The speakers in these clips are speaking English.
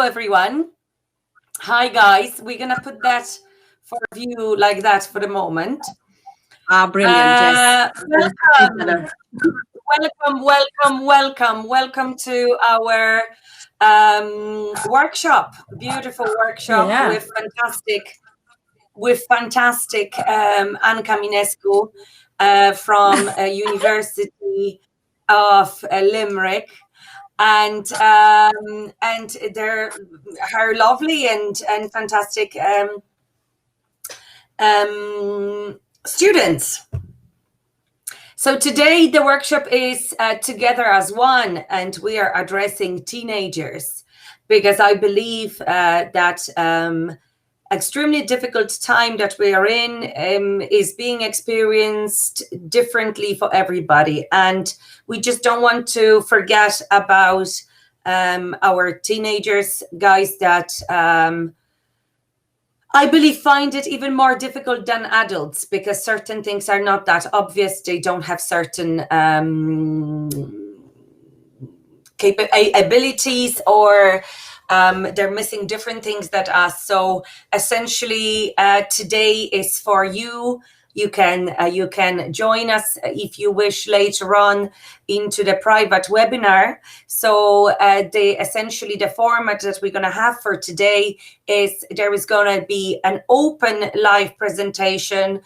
everyone. Hi, guys. We're going to put that for view like that for the moment. Brilliant. Yes. Welcome to our workshop. Beautiful workshop with fantastic Anca Minescu from University of Limerick. And they're her lovely and fantastic students. So today the workshop is Together as One, and we are addressing teenagers because I believe that extremely difficult time that we are in is being experienced differently for everybody, and we just don't want to forget about our teenagers, guys, that I believe find it even more difficult than adults because certain things are not that obvious. They don't have certain abilities, or they're missing different things that us. So essentially, today is for you. You can join us if you wish later on into the private webinar. So essentially the format that we're going to have for today is there is going to be an open live presentation,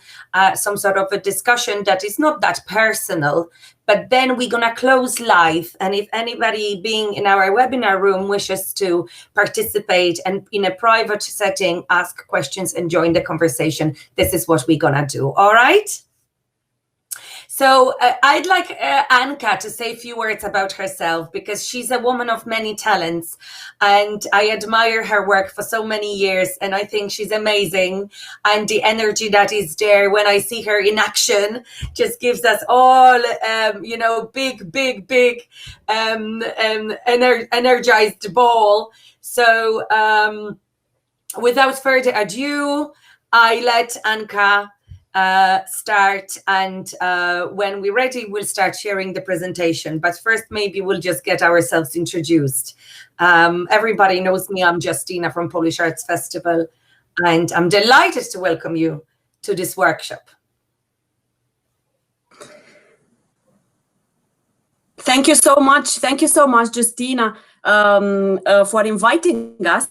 some sort of a discussion that is not that personal, but then we're going to close live. And if anybody being in our webinar room wishes to participate and in a private setting, ask questions and join the conversation, this is what we're going to do. All right. So I'd like Anca to say a few words about herself because she's a woman of many talents and I admire her work for so many years, and I think she's amazing, and the energy that is there when I see her in action just gives us all big energized ball. So without further ado, I let Anca start, and when we're ready we'll start sharing the presentation, but first maybe we'll just get ourselves introduced. Everybody knows me. I'm Justina from Polish Arts Festival, and I'm delighted to welcome you to this workshop. Thank you so much, Justina, for inviting us.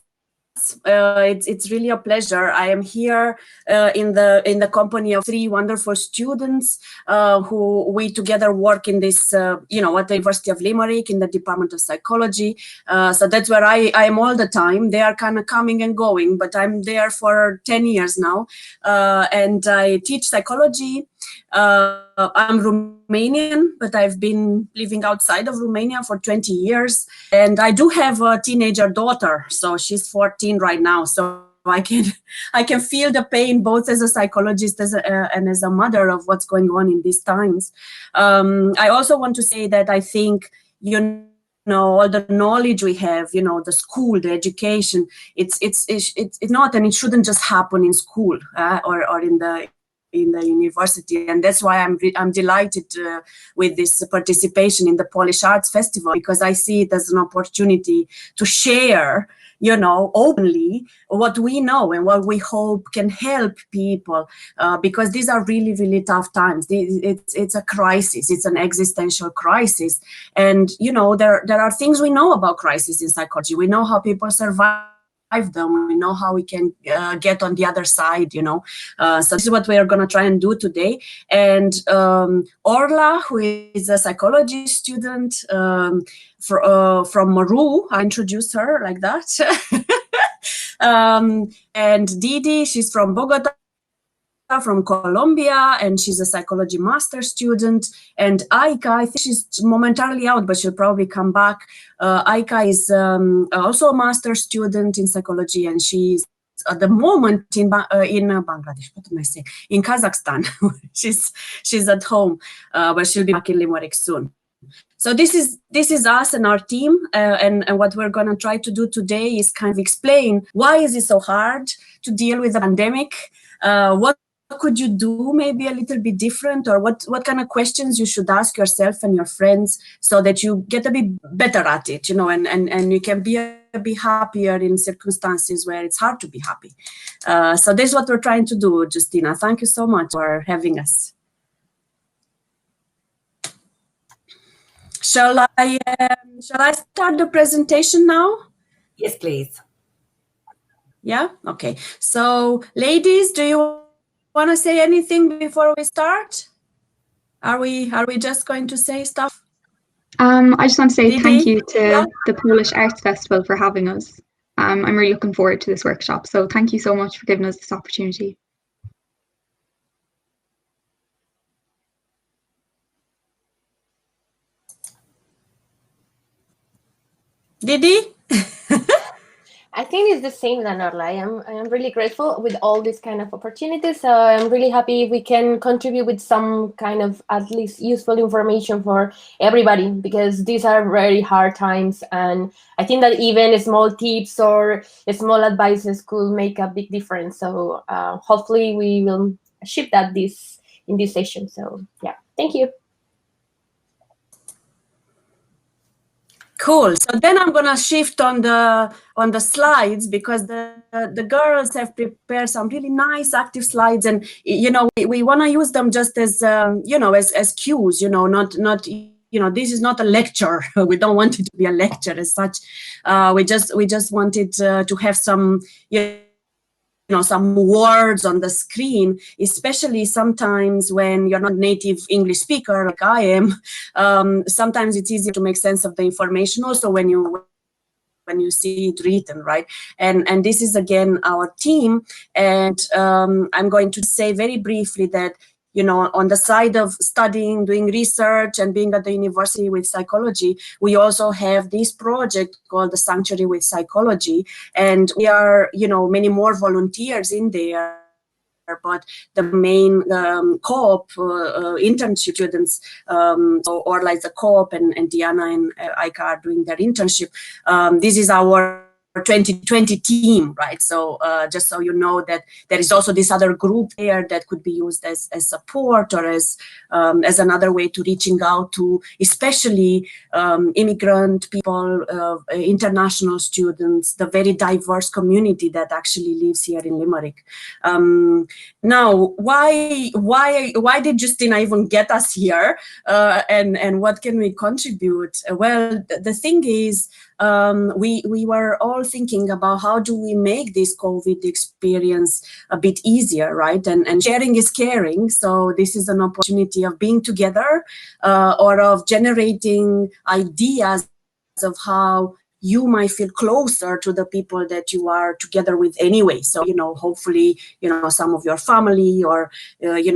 It's really a pleasure. I am here in the company of three wonderful students who we together work in this, at the University of Limerick in the Department of Psychology. So that's where I am all the time. They are kind of coming and going, but I'm there for 10 years now, and I teach psychology. I'm Romanian, but I've been living outside of Romania for 20 years. And I do have a teenager daughter, so she's 14 right now. So I can feel the pain both as a psychologist and as a mother of what's going on in these times. I also want to say that I think, all the knowledge we have, the school, the education, it's not, and it shouldn't just happen in school or in the university, and that's why I'm delighted with this participation in the Polish Arts Festival, because I see it as an opportunity to share, openly what we know and what we hope can help people, because these are really, really tough times. It's a crisis. It's an existential crisis, and there are things we know about crisis in psychology. We know how people survive them. We know how we can get on the other side, so this is what we are going to try and do today. And Orla, who is a psychology student from Maru, I introduced her like that. And Didi, she's from Bogota, from Colombia, and she's a psychology master student. And Aika, I think she's momentarily out, but she'll probably come back. Aika is also a master student in psychology, and she's at the moment in Bangladesh. What am I saying? In Kazakhstan. she's at home, but she'll be back in Limerick soon. So this is us and our team, and what we're going to try to do today is kind of explain why is it so hard to deal with the pandemic, what could you do maybe a little bit different, or what kind of questions you should ask yourself and your friends so that you get a bit better at it, and you can be a bit happier in circumstances where it's hard to be happy. So this is what we're trying to do, Justina. Thank you so much for having us. Shall I start the presentation now? Yes, please. Yeah. Okay. So, ladies, do you want to say anything before we start? Are we just going to say stuff? I just want to say Didi? Thank you to the Polish Arts Festival for having us. I'm really looking forward to this workshop. So thank you so much for giving us this opportunity. Didi? I think it's the same, Orla. I am really grateful with all these kind of opportunities. So I'm really happy if we can contribute with some kind of at least useful information for everybody, because these are very hard times. And I think that even small tips or small advices could make a big difference. So hopefully we will ship that in this session. So yeah, thank you. Cool. So then I'm gonna shift on the slides, because the girls have prepared some really nice active slides, and we want to use them just as as cues. Not this is not a lecture. We don't want it to be a lecture as such. We just wanted to have some some words on the screen, especially sometimes when you're not a native English speaker like I am. Sometimes it's easier to make sense of the information also when you see it written, right? And this is again our team, and I'm going to say very briefly that on the side of studying, doing research, and being at the university with psychology, we also have this project called the Sanctuary with Psychology, and we are, many more volunteers in there. But the main co-op internship students, or like the co-op and Diana and Aika are doing their internship. This is our 2020 team, right? So just so you know that there is also this other group there that could be used as support, or as another way to reaching out to especially immigrant people, international students, the very diverse community that actually lives here in Limerick. Now, why did Justina even get us here, and what can we contribute? Well, the thing is, we were all thinking about how do we make this COVID experience a bit easier, right? And sharing is caring. So this is an opportunity of being together, or of generating ideas of how you might feel closer to the people that you are together with anyway. So, hopefully, some of your family, or,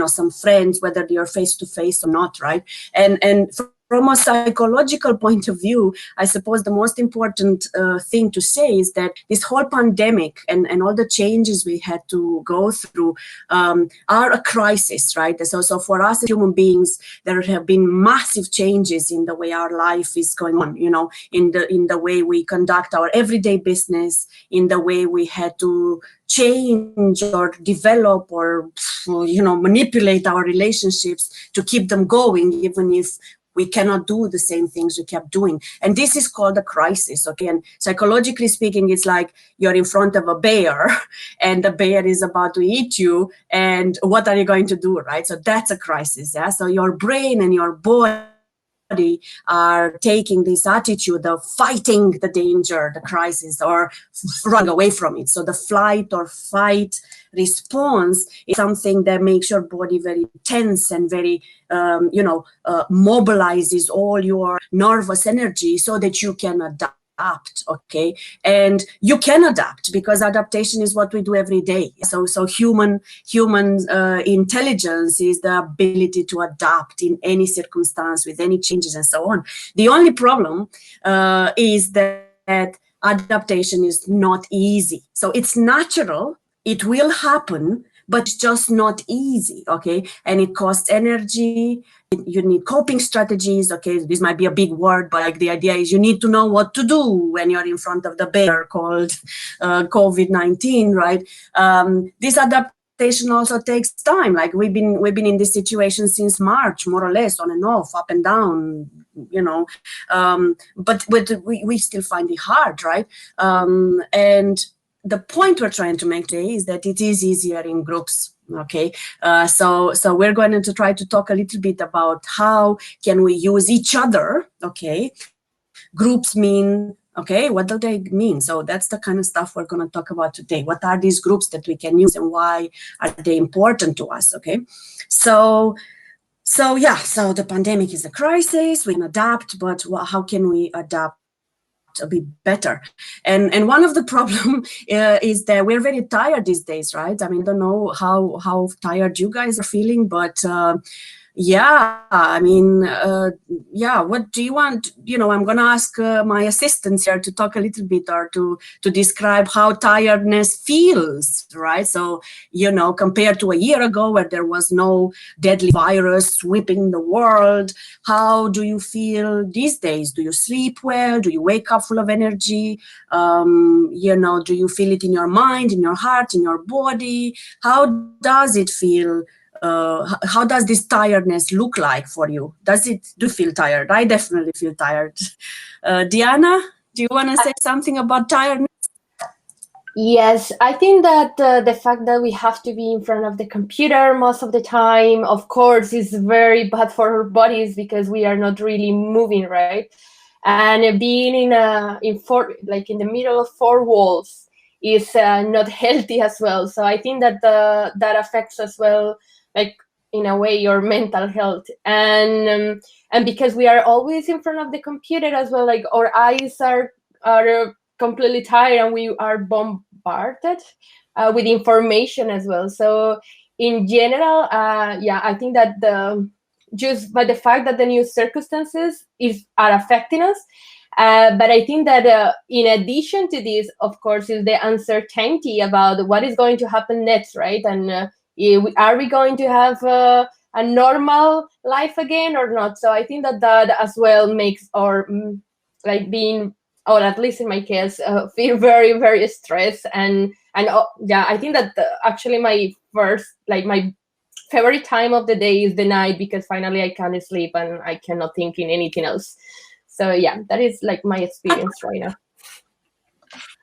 some friends, whether you're face to face or not, right? And from a psychological point of view, I suppose the most important thing to say is that this whole pandemic and all the changes we had to go through are a crisis, right? So for us as human beings, there have been massive changes in the way our life is going on, in the way we conduct our everyday business, in the way we had to change or develop or, manipulate our relationships to keep them going, even if we cannot do the same things we kept doing. And this is called a crisis, okay? And psychologically speaking, it's like you're in front of a bear and the bear is about to eat you. And what are you going to do, right? So that's a crisis, yeah? So your brain and your body are taking this attitude of fighting the danger, the crisis, or running away from it. So the flight or fight response is something that makes your body very tense and very, mobilizes all your nervous energy so that you can adapt, okay? And you can adapt because adaptation is what we do every day. So human intelligence is the ability to adapt in any circumstance with any changes and so on. The only problem is that adaptation is not easy. So it's natural, it will happen, but it's just not easy, okay? And it costs energy. You need coping strategies, okay? This might be a big word, but like the idea is you need to know what to do when you're in front of the bear called COVID-19, right? This adaptation also takes time. Like we've been in this situation since March, more or less, on and off, up and down, you know. But we still find it hard, right? And the point we're trying to make today is that it is easier in groups. Okay, so we're going to try to talk a little bit about how can we use each other. Okay, groups mean, okay, what do they mean? So that's the kind of stuff we're going to talk about today. What are these groups that we can use and why are they important to us? Okay, so the pandemic is a crisis. We can adapt, but how can we adapt a bit better? And one of the problem is that we're very tired these days, right? I mean, I don't know how tired you guys are feeling, but yeah, I mean, yeah, what do you want? You know, I'm going to ask my assistants here to talk a little bit or to describe how tiredness feels, right? So, you know, compared to a year ago where there was no deadly virus sweeping the world, how do you feel these days? Do you sleep well? Do you wake up full of energy? You know, do you feel it in your mind, in your heart, in your body? How does it feel? How does this tiredness look like for you? Do you feel tired? I definitely feel tired. Diana, do you want to say something about tiredness? Yes, I think that the fact that we have to be in front of the computer most of the time, of course, is very bad for our bodies because we are not really moving, right? And being in the middle of four walls is not healthy as well. So I think that that affects as well, like in a way, your mental health. And because we are always in front of the computer as well, like our eyes are completely tired and we are bombarded with information as well. So in general, yeah, I think that just by the fact that the new circumstances are affecting us. But I think that in addition to this, of course, is the uncertainty about what is going to happen next, right? And are we going to have a normal life again or not? So I think that as well makes our like being, or at least in my case, feel very, very stressed. And yeah, I think that actually my favorite time of the day is the night because finally I can sleep and I cannot think in anything else. So yeah, that is like my experience right now.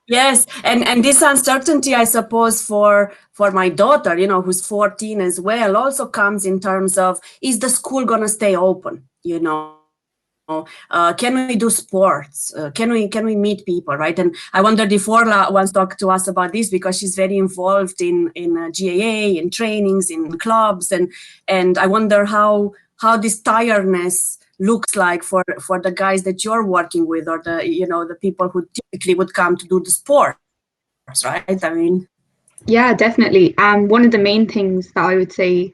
Yes, and this uncertainty, I suppose, for my daughter, you know, who's 14 as well, also comes in terms of, is the school gonna stay open? You know, can we do sports? Can we meet people, right? And I wondered if Orla wants to talk to us about this because she's very involved in GAA, in trainings, in clubs, and I wonder how this tiredness looks like for the guys that you're working with, or the people who typically would come to do the sports, right? I mean, yeah, definitely. One of the main things that I would say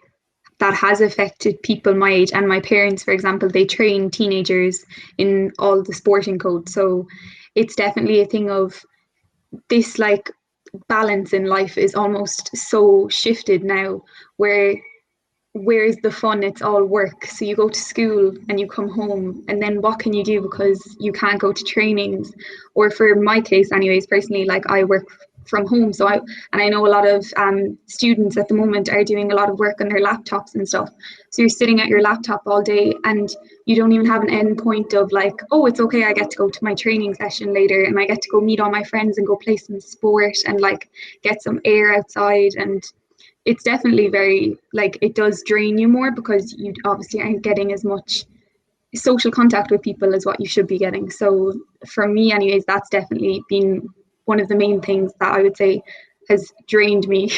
that has affected people my age and my parents, for example, they train teenagers in all the sporting codes. So it's definitely a thing of this, like, balance in life is almost so shifted now, where is the fun? It's all work. So you go to school and you come home, and then what can you do because you can't go to trainings? Or for my case anyways, personally, like I work from home, so I know a lot of students at the moment are doing a lot of work on their laptops and stuff. So you're sitting at your laptop all day and you don't even have an end point of like, oh, it's okay, I get to go to my training session later and I get to go meet all my friends and go play some sport and like get some air outside. And it's definitely very, like, it does drain you more because you obviously aren't getting as much social contact with people as what you should be getting. So for me anyways, that's definitely been one of the main things that I would say has drained me.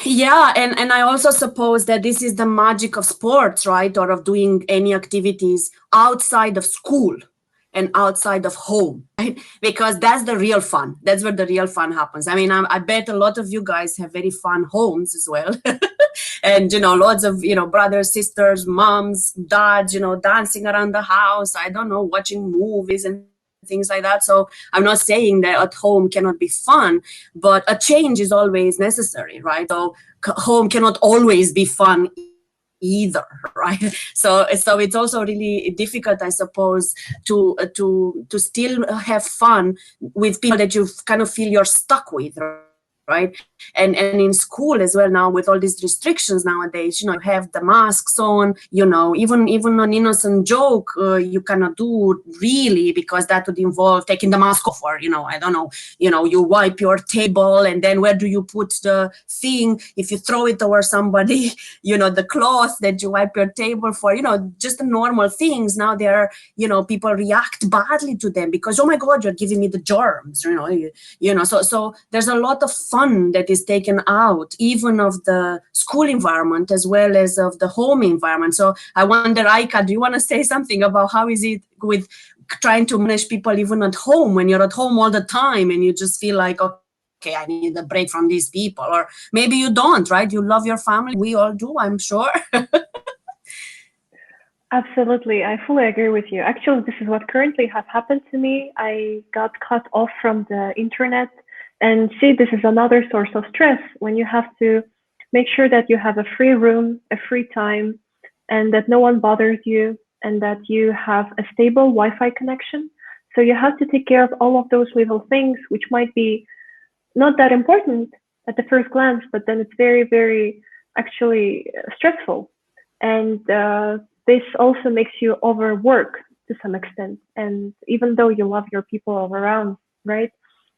Yeah, and I also suppose that this is the magic of sports, right? Or of doing any activities outside of school and outside of home, right? Because that's the real fun. That's where the real fun happens. I mean, I bet a lot of you guys have very fun homes as well. And, lots of, brothers, sisters, moms, dads, dancing around the house. I don't know, watching movies and things like that. So I'm not saying that at home cannot be fun, but a change is always necessary, right? So home cannot always be fun either, right? So it's also really difficult, I suppose, to still have fun with people that you kind of feel you're stuck with, right? And in school as well now, with all these restrictions nowadays, you have the masks on, even an innocent joke you cannot do really, because that would involve taking the mask off, or I don't know, you wipe your table, and then where do you put the thing if you throw it over somebody? The cloth that you wipe your table for, just the normal things. Now there are, people react badly to them because, oh my God, you're giving me the germs, so there's a lot of fun that is taken out, even of the school environment as well as of the home environment. So I wonder, Aika, do you want to say something about how is it with trying to manage people even at home, when you're at home all the time and you just feel like, okay, I need a break from these people? Or maybe you don't, right? You love your family. We all do, I'm sure. Absolutely. I fully agree with you. Actually, this is what currently has happened to me. I got cut off from the internet. And see, this is another source of stress, when you have to make sure that you have a free room, a free time, and that no one bothers you, and that you have a stable Wi-Fi connection. So you have to take care of all of those little things, which might be not that important at the first glance, but then it's very, very actually stressful. And this also makes you overwork to some extent. And even though you love your people all around, right?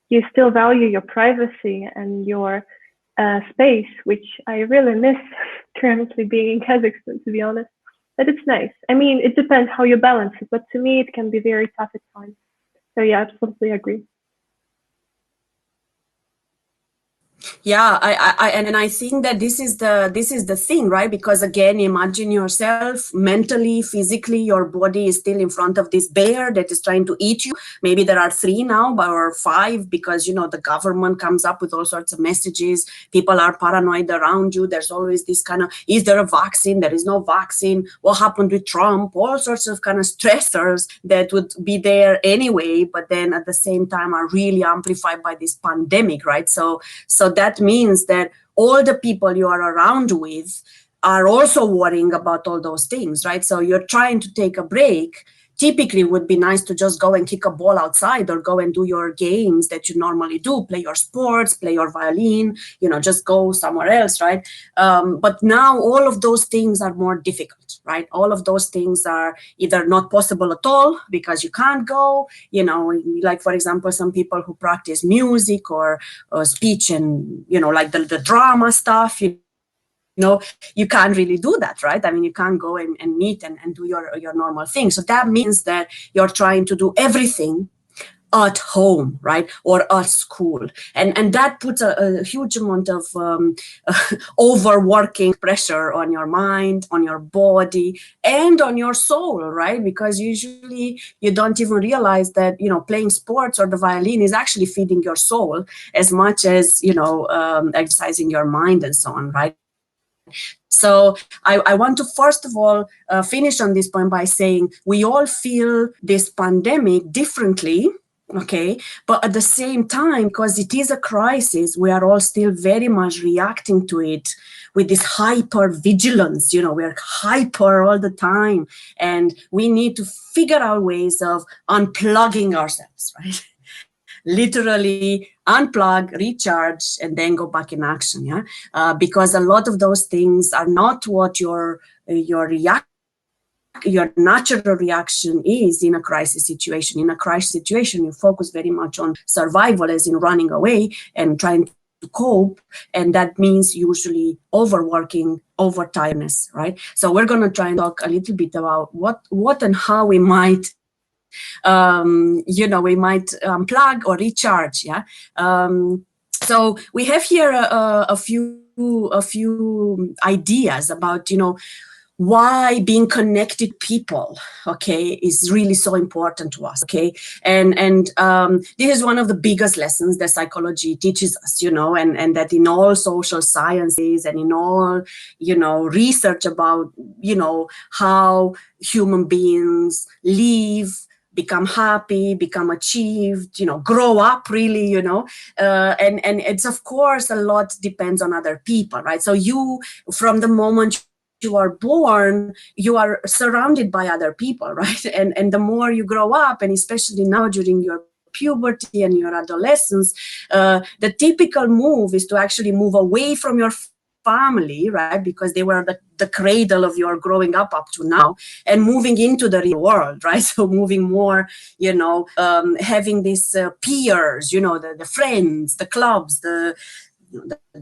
You still value your privacy and your space, which I really miss currently being in Kazakhstan, to be honest. But it's nice. I mean, it depends how you balance it, but to me, it can be very tough at times. So yeah, absolutely agree. Yeah, I think that this is the thing, right? Because again, imagine yourself mentally, physically, your body is still in front of this bear that is trying to eat you. Maybe there are 3 now, or 5, because the government comes up with all sorts of messages. People are paranoid around you. There's always this kind of, is there a vaccine? There is no vaccine. What happened with Trump? All sorts of kind of stressors that would be there anyway, but then at the same time are really amplified by this pandemic, right? So that means that all the people you are around with are also worrying about all those things, right? So you're trying to take a break. Typically would be nice to just go and kick a ball outside, or go and do your games that you normally do, play your sports, play your violin, just go somewhere else, right? But now all of those things are more difficult, right? All of those things are either not possible at all because you can't go, like, for example, some people who practice music or speech and, like the drama stuff, you can't really do that, right? I mean, you can't go and meet and do your normal thing. So that means that you're trying to do everything at home, right? Or at school. And that puts a huge amount of overworking pressure on your mind, on your body, and on your soul, right? Because usually you don't even realize that, playing sports or the violin is actually feeding your soul as much as, exercising your mind and so on, right? So I want to first of all finish on this point by saying we all feel this pandemic differently, okay? But at the same time, because it is a crisis, we are all still very much reacting to it with this hyper vigilance. We're hyper all the time, and we need to figure out ways of unplugging ourselves, right? Literally unplug, recharge, and then go back in action. Yeah, because a lot of those things are not what your natural reaction is in a crisis situation. In a crisis situation, you focus very much on survival, as in running away and trying to cope, and that means usually overworking, overtiredness, right? So we're going to try and talk a little bit about what and how we might unplug or recharge. Yeah. So we have here a few ideas about, why being connected to people, okay, is really so important to us, okay? And this is one of the biggest lessons that psychology teaches us, and that in all social sciences and in all, research about, how human beings live, become happy, become achieved, grow up really, and it's, of course, a lot depends on other people, right? So you, from the moment you are born, you are surrounded by other people, right? And the more you grow up, and especially now during your puberty and your adolescence, the typical move is to actually move away from your family, right? Because they were the cradle of your growing up to now, and moving into the real world, right? So moving more, having these peers, the friends, the clubs, the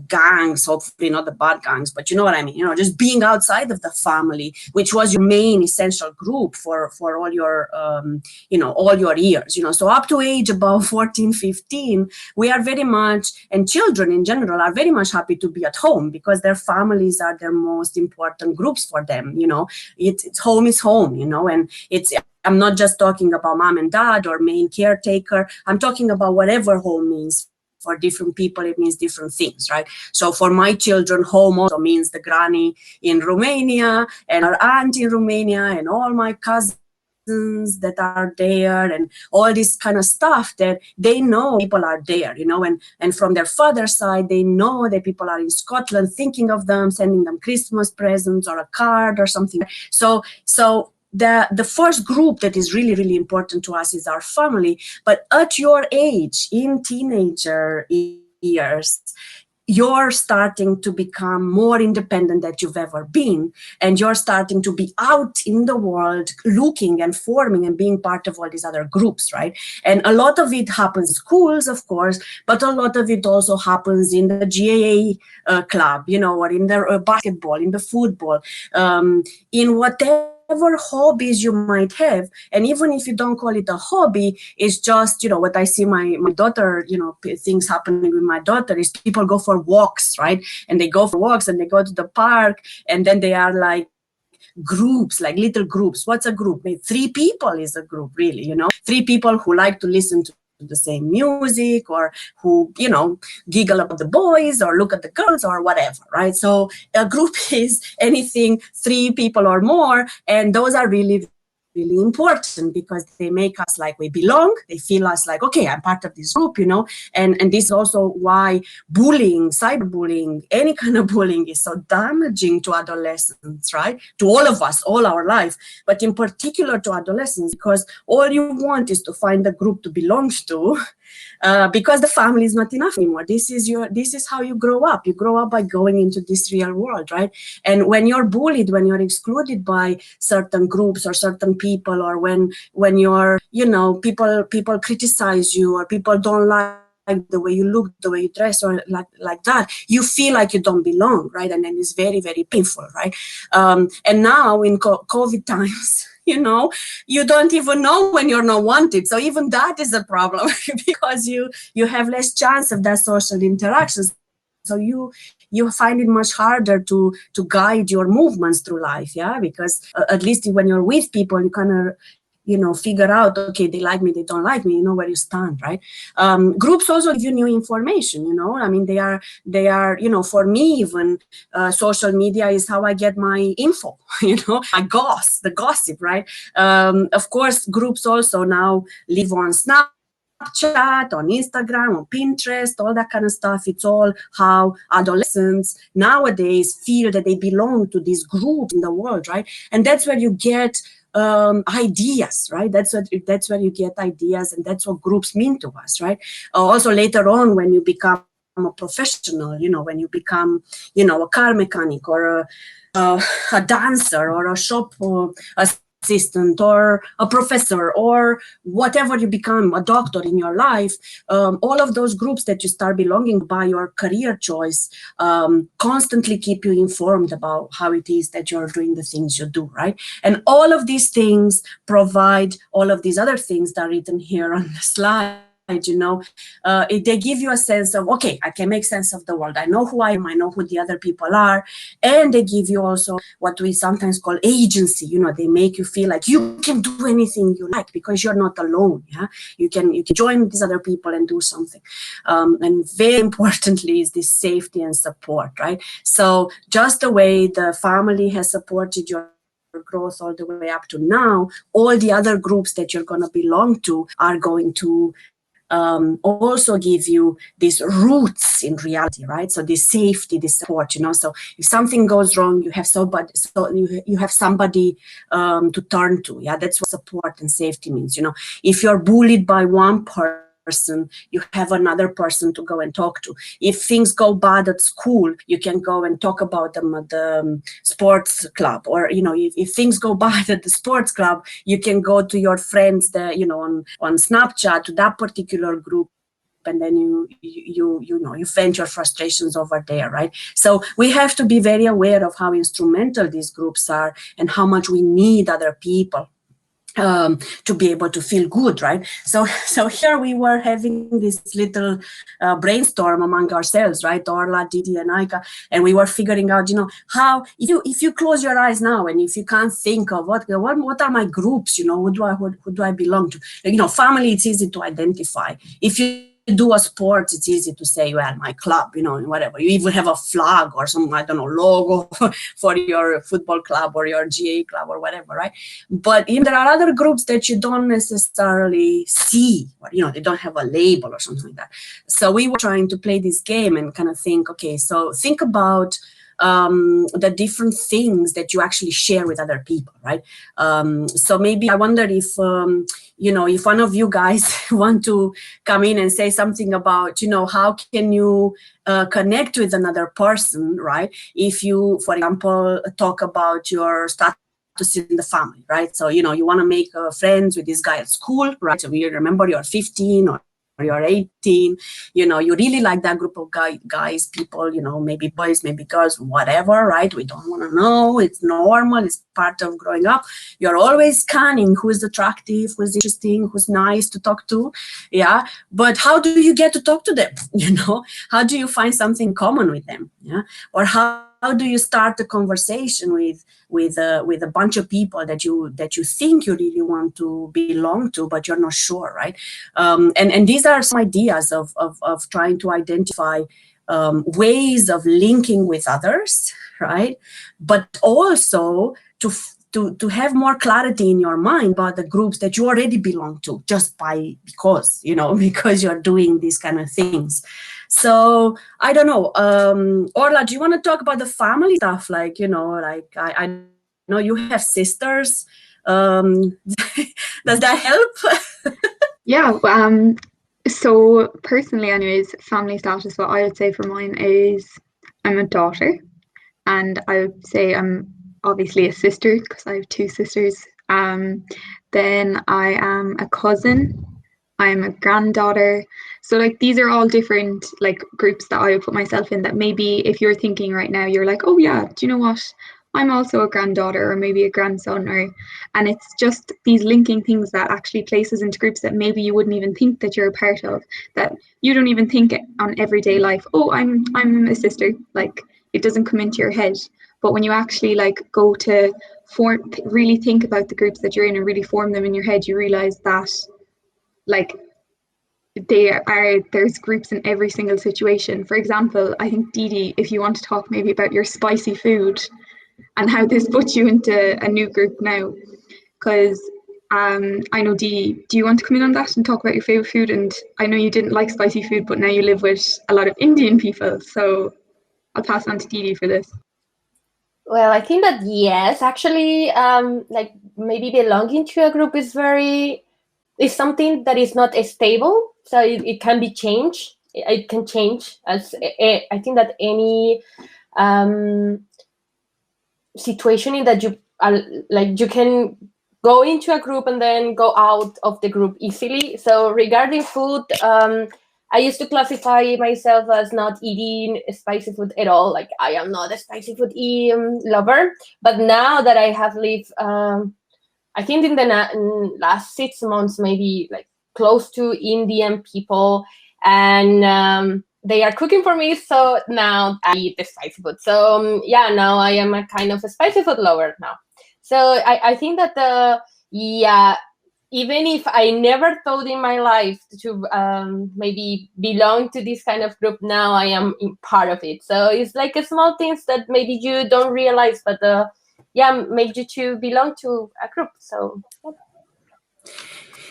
gangs, hopefully not the bad gangs, but you know what I mean, just being outside of the family, which was your main essential group for all your, all your years, so up to age about 14, 15, we are very much, and children in general are very much happy to be at home because their families are their most important groups for them, it's home is home, and I'm not just talking about mom and dad or main caretaker, I'm talking about whatever home means. For different people, it means different things, right? So for my children, home also means the granny in Romania and our aunt in Romania and all my cousins that are there and all this kind of stuff that they know people are there, and from their father's side, they know that people are in Scotland thinking of them, sending them Christmas presents or a card or something. So the first group that is really, really important to us is our family. But at your age, in teenager years, you're starting to become more independent than you've ever been. And you're starting to be out in the world, looking and forming and being part of all these other groups, right? And a lot of it happens in schools, of course, but a lot of it also happens in the GAA club, or in the basketball, in the football, in whatever hobbies you might have. And even if you don't call it a hobby, it's just, what I see my daughter, things happening with my daughter is people go for walks, right? And they go for walks and they go to the park, and then they are like groups, like little groups. What's a group? Maybe 3 people is a group, really, 3 people who like to listen to the same music, or who, giggle about the boys or look at the girls or whatever, right? So a group is anything 3 people or more, and those are really, really important because they make us like we belong. They feel us like, okay, I'm part of this group, and this is also why bullying, cyberbullying, any kind of bullying is so damaging to adolescents, right? To all of us, all our life, but in particular to adolescents, because all you want is to find a group to belong to, because the family is not enough anymore. This is how you grow up. You grow up by going into this real world, right? And when you're bullied, when you're excluded by certain groups or certain people, or when you're, people criticize you, or people don't like the way you look, the way you dress, or like that, you feel like you don't belong, right? And then it's very, very painful, right? And now in COVID times, you don't even know when you're not wanted. So even that is a problem because you have less chance of that social interactions. So you find it much harder to guide your movements through life, yeah? Because at least when you're with people, you kind of, figure out, okay, they like me, they don't like me, you know where you stand, right? Groups also give you new information, I mean, they are, for me even, social media is how I get my info, the gossip, right? Of course, groups also now live on Snapchat, on Instagram, on Pinterest, all that kind of stuff. It's all how adolescents nowadays feel that they belong to these groups in the world, right? And that's where you get ideas, right? That's where you get ideas, and that's what groups mean to us, right? Also later on, when you become a professional, when you become, a car mechanic or a dancer or a shop assistant or a professor or whatever you become, a doctor in your life, all of those groups that you start belonging by your career choice constantly keep you informed about how it is that you're doing the things you do, right? And all of these things provide all of these other things that are written here on the slide. They give you a sense of, okay, I can make sense of the world. I know who I am. I know who the other people are. And they give you also what we sometimes call agency. They make you feel like you can do anything you like because you're not alone. Yeah, you can join these other people and do something. And very importantly is this safety and support, right? So just the way the family has supported your growth all the way up to now, all the other groups that you're going to belong to are going to also give you these roots in reality, right? So this safety, this support, you know. So if something goes wrong, you have somebody, you have somebody to turn to. Yeah, that's what support and safety means. You know, if you're bullied by one person, you have another person to go and talk to. If things go bad at school, you can go and talk about them at the sports club. Or, you know, if things go bad at the sports club, you can go to your friends that, you know, on Snapchat, to that particular group, and then you vent your frustrations over there, right? So we have to be very aware of how instrumental these groups are and how much we need other people to be able to feel good, right? So here we were having this little brainstorm among ourselves, right? Orla, Didi, and Anca, and we were figuring out, you know, how if you close your eyes now and if you can't think of what are my groups, you know, who do I belong to? You know, family, it's easy to identify. If you do a sport, it's easy to say, well, my club, you know, whatever. You even have a flag or some, I don't know, logo for your football club or your GA club or whatever, right? But you know, there are other groups that you don't necessarily see, or, you know, they don't have a label or something like that. So we were trying to play this game and kind of think, okay, so think about the different things that you actually share with other people, right? So maybe I wonder if, you know, if one of you guys want to come in and say something about, you know, how can you connect with another person, right? If you, for example, talk about your status in the family, right? So, you know, you want to make friends with this guy at school, right? So you remember you're 15 or you're 18, you know, you really like that group of guys, people, you know, maybe boys, maybe girls, whatever, right? We don't want to know. It's normal. It's part of growing up. You're always scanning who's attractive, who's interesting, who's nice to talk to. Yeah. But how do you get to talk to them? You know, how do you find something common with them? Yeah. Or how do you start a conversation with a bunch of people that you think you really want to belong to, but you're not sure, right? And these are some ideas of trying to identify ways of linking with others, right? But also to have more clarity in your mind about the groups that you already belong to, just because you're doing these kind of things. So I don't know, Orla, do you want to talk about the family stuff? Like, you know, like I know you have sisters. Does that help? Yeah. So personally, anyways, family status, what I would say for mine is I'm a daughter, and I would say I'm obviously a sister because I have two sisters. Then I am a cousin. I'm a granddaughter. So like these are all different like groups that I would put myself in, that maybe if you're thinking right now, you're like, oh yeah, do you know what? I'm also a granddaughter or maybe a grandson, and it's just these linking things that actually places into groups that maybe you wouldn't even think that you're a part of, that you don't even think on everyday life, oh, I'm a sister. Like it doesn't come into your head. But when you actually like go to really think about the groups that you're in and really form them in your head, you realize that like there's groups in every single situation. For example, I think Didi, if you want to talk maybe about your spicy food and how this puts you into a new group now, because I know Didi, do you want to come in on that and talk about your favorite food? And I know you didn't like spicy food, but now you live with a lot of Indian people, so I'll pass on to Didi for this. Well, I think that yes, actually, like maybe belonging to a group is something that is not stable, so it can be changed. It can change. As I think that any situation in that you like, you can go into a group and then go out of the group easily. So regarding food, I used to classify myself as not eating spicy food at all. Like I am not a spicy food lover. But now that I have lived, I think in the last 6 months, maybe like close to Indian people, and they are cooking for me. So now I eat the spicy food. So yeah, now I am a kind of a spicy food lover now. So I think that yeah, even if I never thought in my life to maybe belong to this kind of group, now I am part of it. So it's like a small things that maybe you don't realize, but yeah, made you to belong to a group. So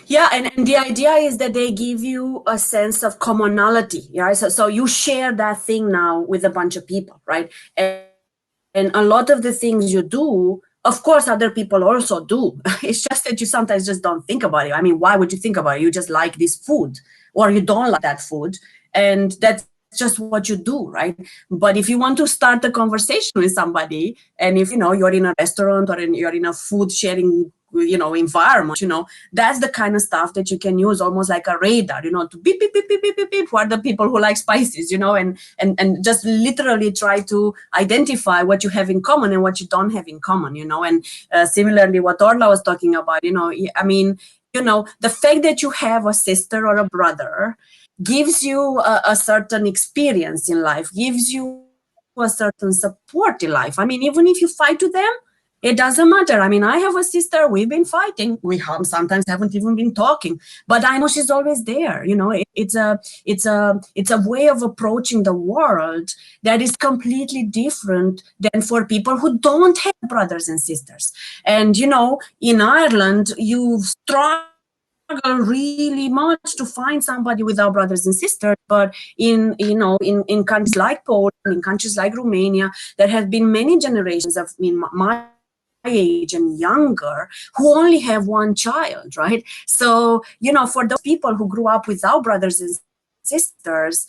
Yeah, and the idea is that they give you a sense of commonality, right? So you share that thing now with a bunch of people, right? And a lot of the things you do, of course, other people also do. It's just that you sometimes just don't think about it. I mean, why would you think about it? You just like this food, or you don't like that food, and that's just what you do, right? But if you want to start a conversation with somebody, and if you're in a restaurant or you're in a food sharing environment, that's the kind of stuff that you can use almost like a radar, to beep beep beep beep beep beep beep, who are the people who like spices, and just literally try to identify what you have in common and what you don't have in common, and similarly what Orla was talking about, I mean, the fact that you have a sister or a brother gives you a certain experience in life, gives you a certain support in life. I mean, even if you fight with them, it doesn't matter. I mean, I have a sister, we've been fighting. We sometimes haven't even been talking, but I know she's always there. It's a way of approaching the world that is completely different than for people who don't have brothers and sisters. And, in Ireland, you've struggled really much to find somebody without brothers and sisters, but in countries like Poland, in countries like Romania, there have been many generations of my age and younger who only have one child, right? So for those people who grew up without brothers and sisters,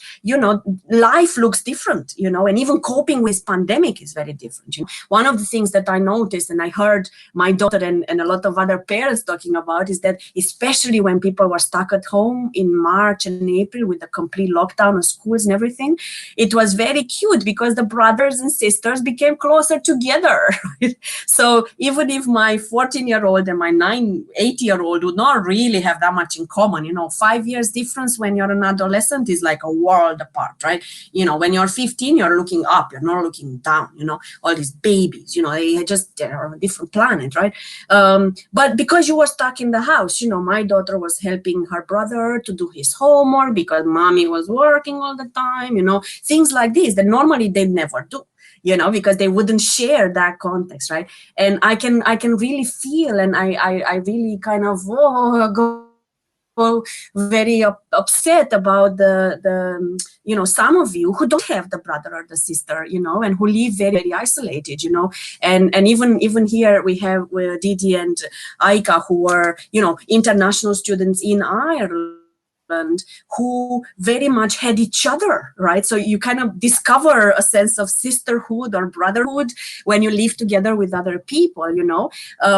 life looks different, and even coping with pandemic is very different. One of the things that I noticed, and I heard my daughter and a lot of other parents talking about, is that especially when people were stuck at home in March and April with the complete lockdown of schools and everything, it was very cute because the brothers and sisters became closer together. Right? So even if my 14-year-old and my 8-year-old would not really have that much in common, 5 years difference when you're an adolescent is like a world apart, right? When you're 15, you're looking up, you're not looking down, all theyese babies, they're on a different planet, right? But because you were stuck in the house, my daughter was helping her brother to do his homework because mommy was working all the time, things like this that normally they never do, because they wouldn't share that context, right? And I can really feel, and I really kind of go very upset about the some of you who don't have the brother or the sister, and who live very, very isolated, and even here we have Didi and Aika, who are international students in Ireland, who very much had each other, right? So you kind of discover a sense of sisterhood or brotherhood when you live together with other people,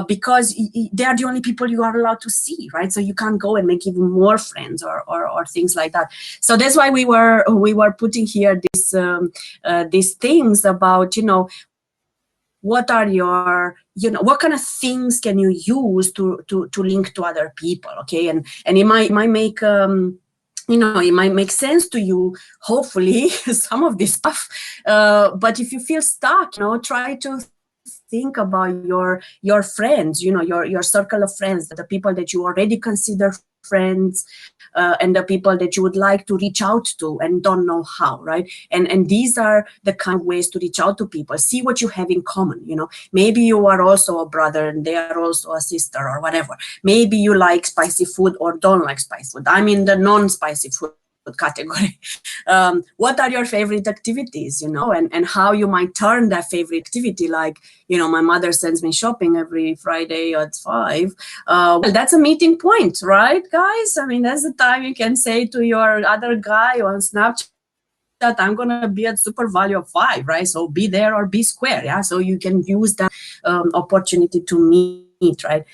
because they are the only people you are allowed to see, right? So you can't go and make even more friends or things like that. So that's why we were putting here these things about, what are your, what kind of things can you use to link to other people, okay? And it might make, it might make sense to you, hopefully, some of this stuff. But if you feel stuck, try to think about your friends, your circle of friends, the people that you already consider friends, and the people that you would like to reach out to and don't know how, right? And these are the kind of ways to reach out to people. See what you have in common, maybe you are also a brother and they are also a sister or whatever. Maybe you like spicy food or don't like spicy food. I'm in the non-spicy food category. What are your favorite activities, and how you might turn that favorite activity, like, my mother sends me shopping every Friday at 5. Well, that's a meeting point, right, guys? I mean, that's the time you can say to your other guy on Snapchat, I'm going to be at super value of 5, right? So be there or be square, yeah? So you can use that opportunity to meet, right?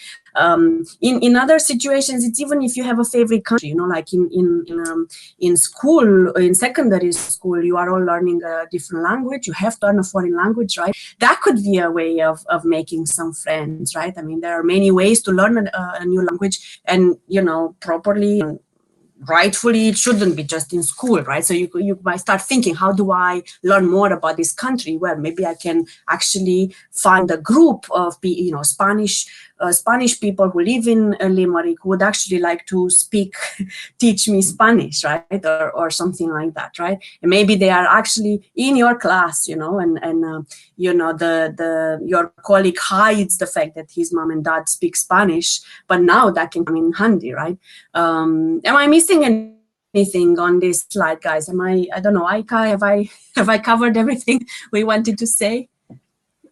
In other situations, it's even if you have a favorite country, like in school, in secondary school, you are all learning a different language. You have to learn a foreign language, right? That could be a way of making some friends, right? I mean, there are many ways to learn a new language, and properly. Rightfully, it shouldn't be just in school, right? So you might start thinking, how do I learn more about this country? Well, maybe I can actually find a group of Spanish Spanish people who live in Limerick who would actually like to teach me Spanish, right? Or something like that, right? And maybe they are actually in your class, you know, and you know, your colleague hides the fact that his mom and dad speak Spanish, but now that can come in handy, right? Am I missing anything on this slide, guys? I don't know, Aika, have I covered everything we wanted to say?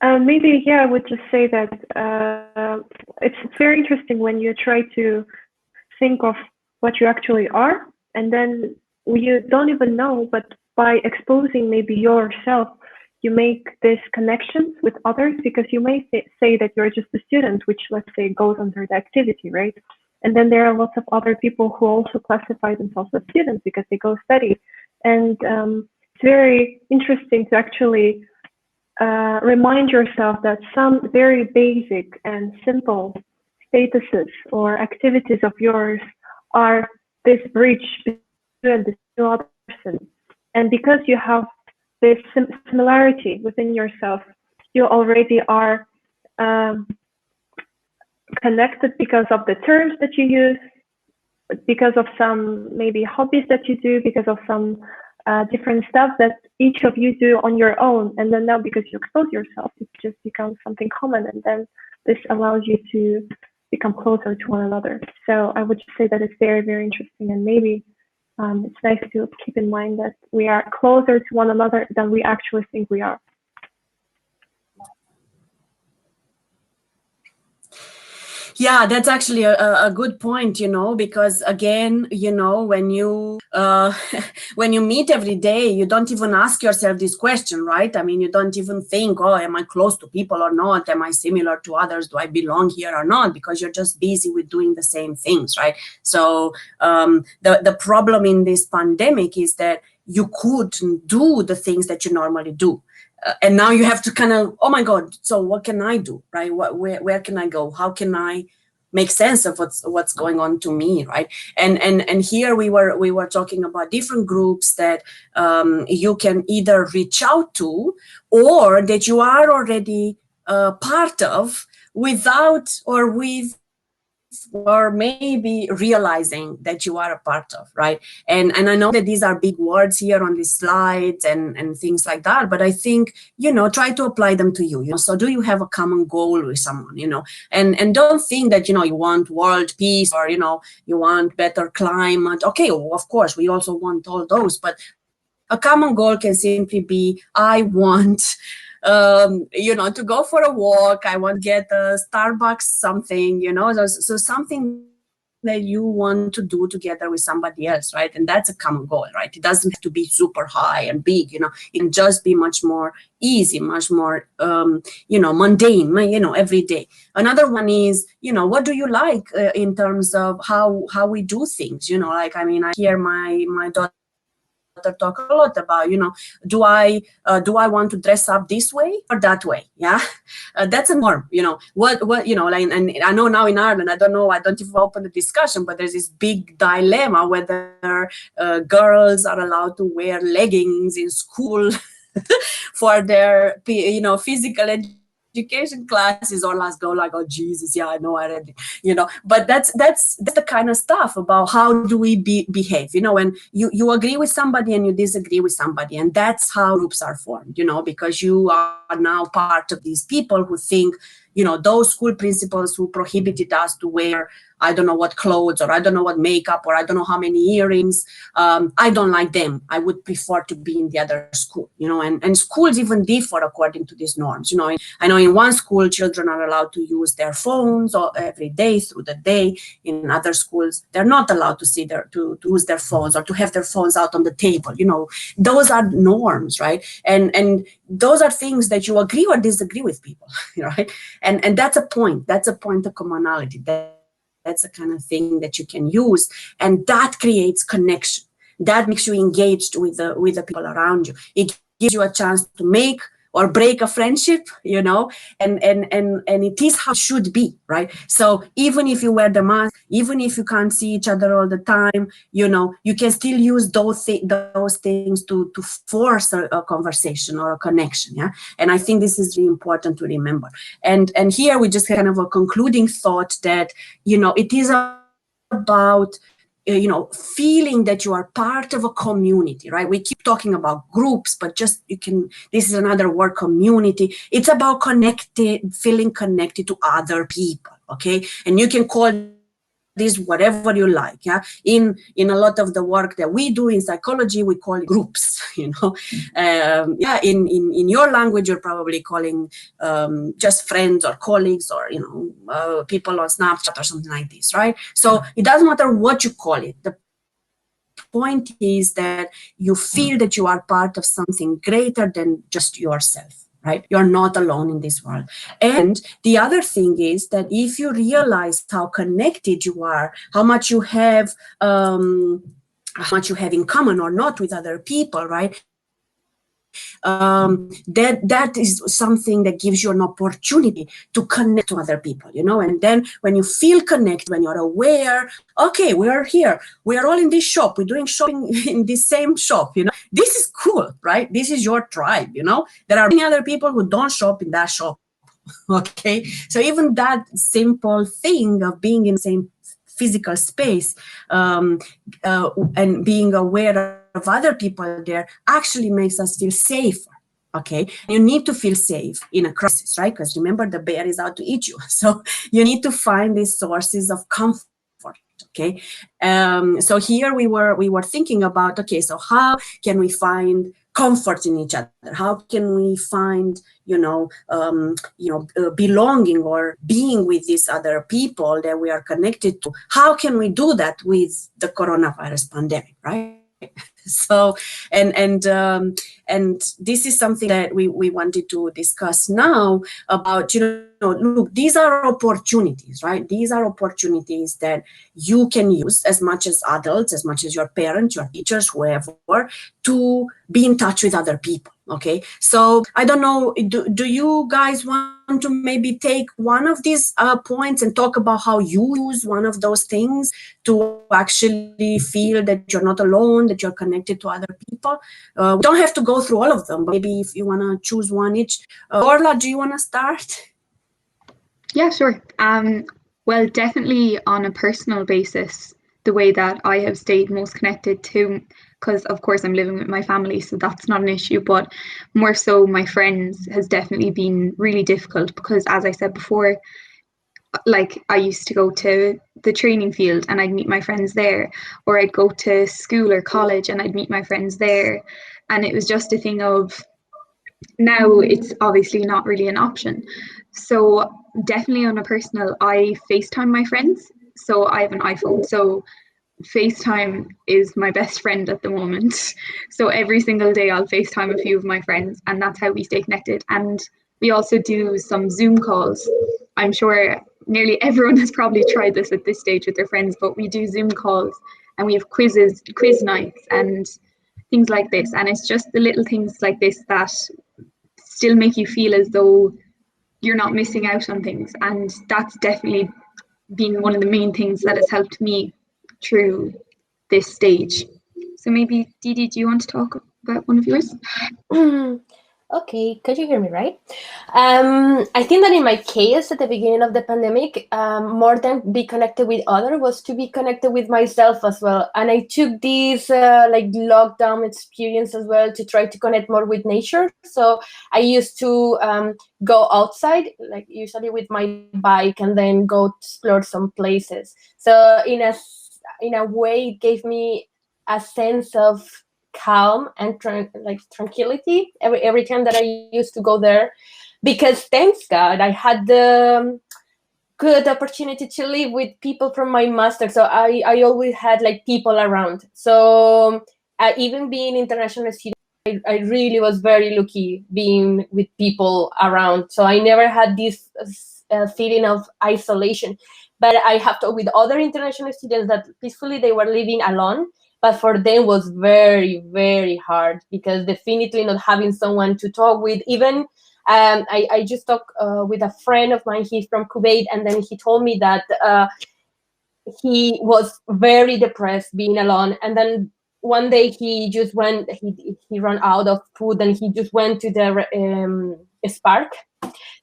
Maybe, yeah, I would just say that it's very interesting when you try to think of what you actually are, and then you don't even know, but by exposing maybe yourself, you make these connections with others, because you may say that you're just a student, which, let's say, goes under the activity, right? And then there are lots of other people who also classify themselves as students because they go study. And it's very interesting to actually remind yourself that some very basic and simple statuses or activities of yours are this bridge between this new other person. And because you have this similarity within yourself, you already are connected because of the terms that you use, because of some maybe hobbies that you do, because of some different stuff that each of you do on your own. And then now, because you expose yourself, it just becomes something common. And then this allows you to become closer to one another. So I would just say that it's very, very interesting. And maybe it's nice to keep in mind that we are closer to one another than we actually think we are. Yeah, that's actually a good point, you know, because again, you know, when you when you meet every day, you don't even ask yourself this question, right? I mean, you don't even think, oh, am I close to people or not? Am I similar to others? Do I belong here or not? Because you're just busy with doing the same things, right? So the problem in this pandemic is that you couldn't do the things that you normally do. And now you have to kind of, oh my God, so what can I do, right? Where can I go? How can I make sense of what's going on to me, right? And here we were talking about different groups that you can either reach out to, or that you are already part of, without or with, or maybe realizing that you are a part of, right? And I know that these are big words here on these slides and things like that, but I think, you know, try to apply them to you, you know. So do you have a common goal with someone, you know, and don't think that, you know, you want world peace, or, you know, you want better climate. Okay, well, of course, we also want all those, but a common goal can simply be, I want you know, to go for a walk. I want to get a Starbucks something, you know, so something that you want to do together with somebody else, right? And that's a common goal, right? It doesn't have to be super high and big, you know. It can just be much more easy, much more, you know, mundane, you know, every day. Another one is, you know, what do you like in terms of how we do things, you know? Like, I mean, I hear my daughter talk a lot about, you know, do I want to dress up this way or that way? Yeah, that's a norm, you know. What you know, like, and I know now in Ireland, I don't know, I don't even open the discussion, but there's this big dilemma whether girls are allowed to wear leggings in school for their, you know, physical education classes, or let's go like, oh Jesus, yeah, I know already, you know. But that's the kind of stuff about how do we behave, you know, when you agree with somebody and you disagree with somebody, and that's how groups are formed, you know, because you are now part of these people who think, you know, those school principals who prohibited us to wear, I don't know what clothes, or I don't know what makeup, or I don't know how many earrings, I don't like them. I would prefer to be in the other school, you know, and schools even differ according to these norms, you know. I know in one school, children are allowed to use their phones every day through the day. In other schools, they're not allowed to use their phones, or to have their phones out on the table, you know. Those are norms, right? And those are things that you agree or disagree with people, right? And that's a point. That's a point of commonality. That's the kind of thing that you can use, and that creates connection. That makes you engaged with the people around you. It gives you a chance to make or break a friendship, you know, and it is how it should be, right? So even if you wear the mask, even if you can't see each other all the time, you know, you can still use those things to force a conversation or a connection, yeah. And I think this is really important to remember. And here we just kind of a concluding thought that, you know, it is about you know, feeling that you are part of a community, right? We keep talking about groups, but just this is another word, community. It's about feeling connected to other people, okay? And you can call this whatever you like, yeah? In a lot of the work that we do in psychology, we call it groups, you know? Yeah, in your language, you're probably calling just friends or colleagues or, you know, people on Snapchat or something like this, right? So it doesn't matter what you call it. The point is that you feel that you are part of something greater than just yourself, right? You're not alone in this world. And the other thing is that if you realize how connected you are, how much you have in common or not with other people, right? That is something that gives you an opportunity to connect to other people, you know. And then when you feel connected, when you're aware, okay, we are here, we are all in this shop, we're doing shopping in this same shop, you know, this is cool, right? This is your tribe, you know. There are many other people who don't shop in that shop. Okay, so even that simple thing of being in the same physical space and being aware of other people there actually makes us feel safer. Okay, you need to feel safe in a crisis, right? Because remember, the bear is out to eat you. So you need to find these sources of comfort. Okay, so here we were thinking about, okay, so how can we find comfort in each other? How can we find, belonging or being with these other people that we are connected to? How can we do that with the coronavirus pandemic, right? So, and this is something that we wanted to discuss now about, look, these are opportunities, right? These are opportunities that you can use as much as adults, as much as your parents, your teachers, whoever, to be in touch with other people. Okay, so I don't know, do you guys want to maybe take one of these points and talk about how you use one of those things to actually feel that you're not alone, that you're connected to other people? We don't have to go through all of them, but maybe if you want to choose one each. Orla, do you want to start? Yeah, sure. Well, definitely on a personal basis, the way that I have stayed most connected to, because of course I'm living with my family, so that's not an issue, but more so my friends has definitely been really difficult because, as I said before, like I used to go to the training field and I'd meet my friends there, or I'd go to school or college and I'd meet my friends there. And it was just a thing of, now it's obviously not really an option. So definitely on a personal, I FaceTime my friends. So I have an iPhone. So FaceTime is my best friend at the moment. So every single day I'll FaceTime a few of my friends, and that's how we stay connected. And we also do some Zoom calls. I'm sure nearly everyone has probably tried this at this stage with their friends, but we do Zoom calls and we have quiz nights and things like this. And it's just the little things like this that still make you feel as though you're not missing out on things. And that's definitely been one of the main things that has helped me through this stage. So maybe, Didi, do you want to talk about one of yours? Okay, could you hear me right? I think that in my case at the beginning of the pandemic, more than be connected with others was to be connected with myself as well. And I took this like lockdown experience as well to try to connect more with nature. So I used to go outside, like usually with my bike, and then go explore some places. So in a way, it gave me a sense of calm and tranquility every time that I used to go there, because thanks God I had the good opportunity to live with people from my master, so I always had like people around. So even being international student, I really was very lucky being with people around, so I never had this feeling of isolation. But I have talked with other international students that peacefully they were living alone, but for them was very, very hard, because definitely not having someone to talk with. Even I just talked with a friend of mine. He's from Kuwait, and then he told me that he was very depressed being alone. And then one day he just went, he ran out of food, and he just went to the Spark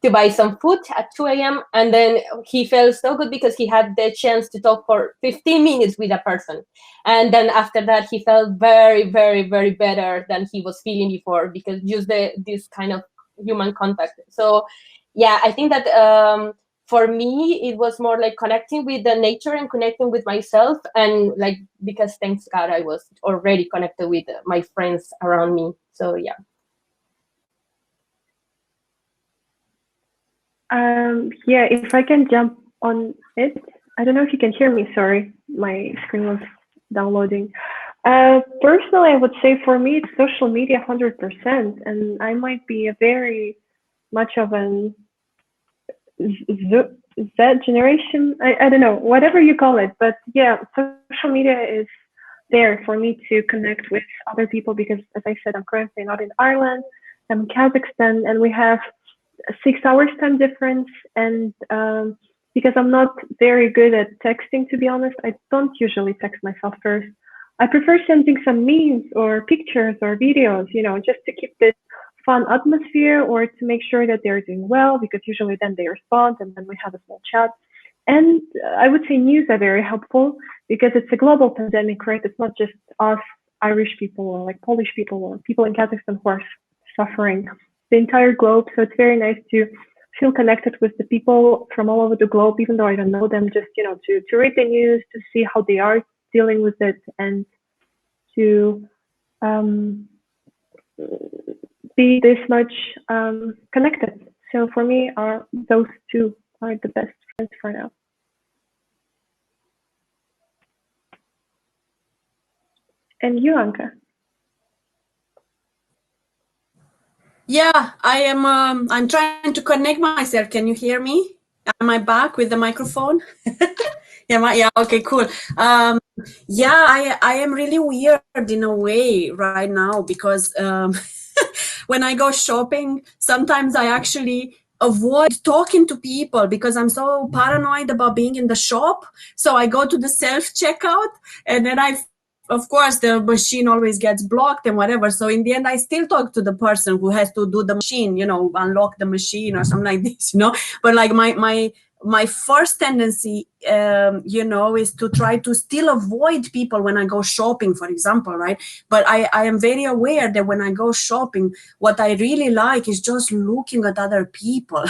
to buy some food at 2 a.m. And then he felt so good because he had the chance to talk for 15 minutes with a person. And then after that, he felt very, very, very better than he was feeling before, because just this kind of human contact. So yeah, I think that for me, it was more like connecting with the nature and connecting with myself. And like, because thanks God, I was already connected with my friends around me. So yeah. Yeah, if I can jump on it. I don't know if you can hear me, sorry. My screen was downloading. Personally, I would say for me, it's social media 100%. And I might be a very much of an Z generation. I don't know, whatever you call it. But yeah, social media is there for me to connect with other people because, as I said, I'm currently not in Ireland. I'm in Kazakhstan, and we have 6 hours time difference. And because I'm not very good at texting, to be honest, I don't usually text myself first. I prefer sending some memes or pictures or videos, you know, just to keep this fun atmosphere, or to make sure that they're doing well, because usually then they respond and then we have a small chat. And I would say news are very helpful because it's a global pandemic, right? It's not just us Irish people or like Polish people or people in Kazakhstan who are suffering, the entire globe. So it's very nice to feel connected with the people from all over the globe, even though I don't know them, just, you know, to read the news, to see how they are dealing with it, and to be this much connected. So for me, those two are the best friends for now. And you, Anca? Yeah, I am. I'm trying to connect myself. Can you hear me? Am I back with the microphone? Yeah. Okay, cool. Yeah, I am really weird in a way right now because when I go shopping, sometimes I actually avoid talking to people because I'm so paranoid about being in the shop. So I go to the self-checkout, and then of course, the machine always gets blocked and whatever. So in the end, I still talk to the person who has to do the machine, you know, unlock the machine or something like this, you know. But like my first tendency, you know, is to try to still avoid people when I go shopping, for example, right? But I am very aware that when I go shopping, what I really like is just looking at other people.